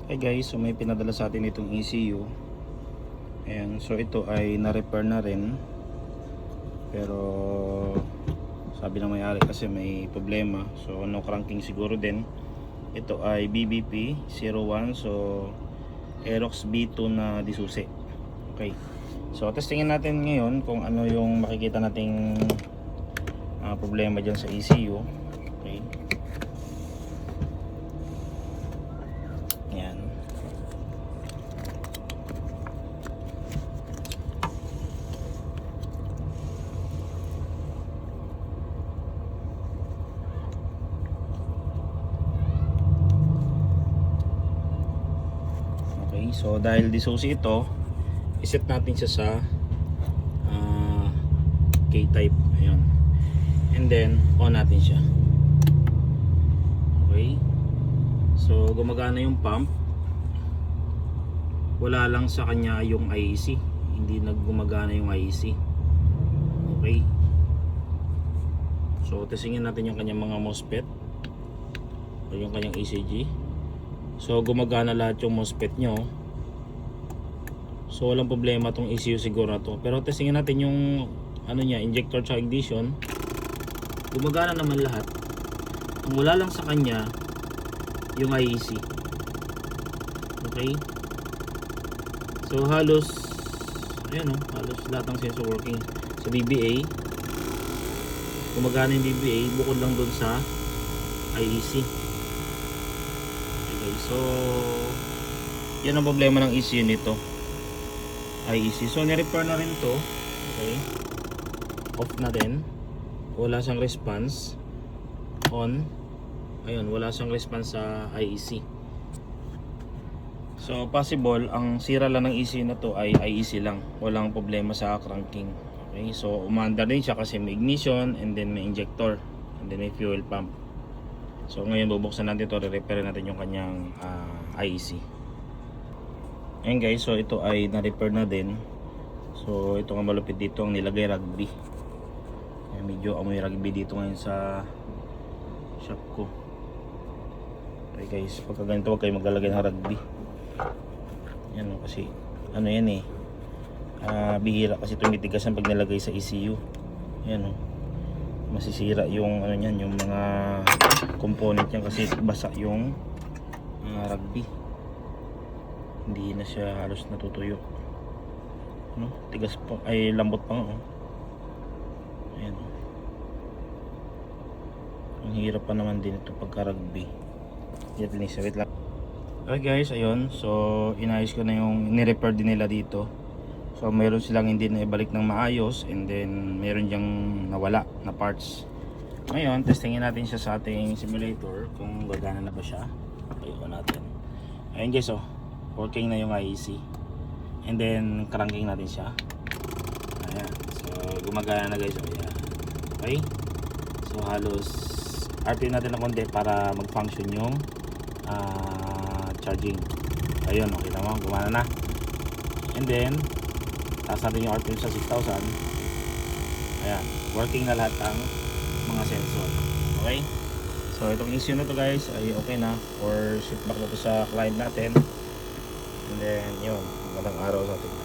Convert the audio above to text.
Hey guys, so may pinadala sa atin itong ECU. Ayan, so ito ay na-repair na rin. Pero sabi ng may-ari kasi may problema. So no cranking siguro din. Ito ay BBP 01, so Aerox B2 na disusi. Okay. So testingin natin ngayon kung ano yung makikita nating problema dyan sa ECU. Okay. Yan. Okay, so dahil disusi ito, iset natin siya sa K-type. Ayun. And then on natin siya. Okay. So gumagana yung pump. Wala lang sa kanya yung IEC. Hindi naggumagana yung IEC. Okay. So testingin natin yung kanyang mga MOSFET o yung kanyang ECG. So gumagana lahat yung MOSFET nyo. So walang problema tong ECU siguro na to. Pero testingin natin yung ano niya, injector sa ignition. Gumagana naman lahat. Ang wala lang sa kanya yung IEC. Okay? So halos ayan o, halos lahat ng sensor working. Sa BBA gumagana yung BBA bukod lang dun sa IEC. Okay, so yan ang problema ng ECU nito, IEC. So ni-repair na rin to. Okay, off na din, wala siyang response. On, ayun, wala siyang response sa IEC. So possible ang sira lang ng ECU na to ay IEC lang, walang problema sa cranking. Okay, so umandar din siya kasi may ignition and then may injector and then may fuel pump. So ngayon bubuksan natin ito, re-repair natin yung kanyang IEC. Ayan guys, so ito ay na-repair na din. So ito nga malupit dito, ang nilagay rugby. Ayan, medyo amoy rugby dito ngayon sa shop ko. Okay guys, pagka ganito huwag kayo maglalagay ng rugby. Yan o, kasi ano yan eh, bihira kasi tumitigasan pag nilagay sa ECU. Yan o, masisira yung ano yan, yung mga component yan kasi basa yung rugby. Hindi na siya halos natutuyo. No? Tigas pa, ay lambot pa nga. Ayan. Ang hirap pa naman din ito pagka rugby. Wait lang. Okay guys, ayun. So inayos ko na yung ni-repair din nila dito. So meron silang hindi na ibalik ng maayos and then meron diyang nawala na parts. Ngayon, testingin natin siya sa ating simulator kung gagana na ba siya. Okay, on natin. Ayun guys, oh. Working na yung IEC. And then cranking natin siya. Ayan. So gumagana na guys. Ayan. Okay. So halos RT natin na konti para mag-function yung charging. Ayun, okay naman. Gumana na. And then taas natin yung RPM sa 6,000. Ayan. Working na lahat ang mga sensor. Okay. So itong issue na to guys ay okay na or ship back na to sa client natin. And then yun, magandang araw sa ating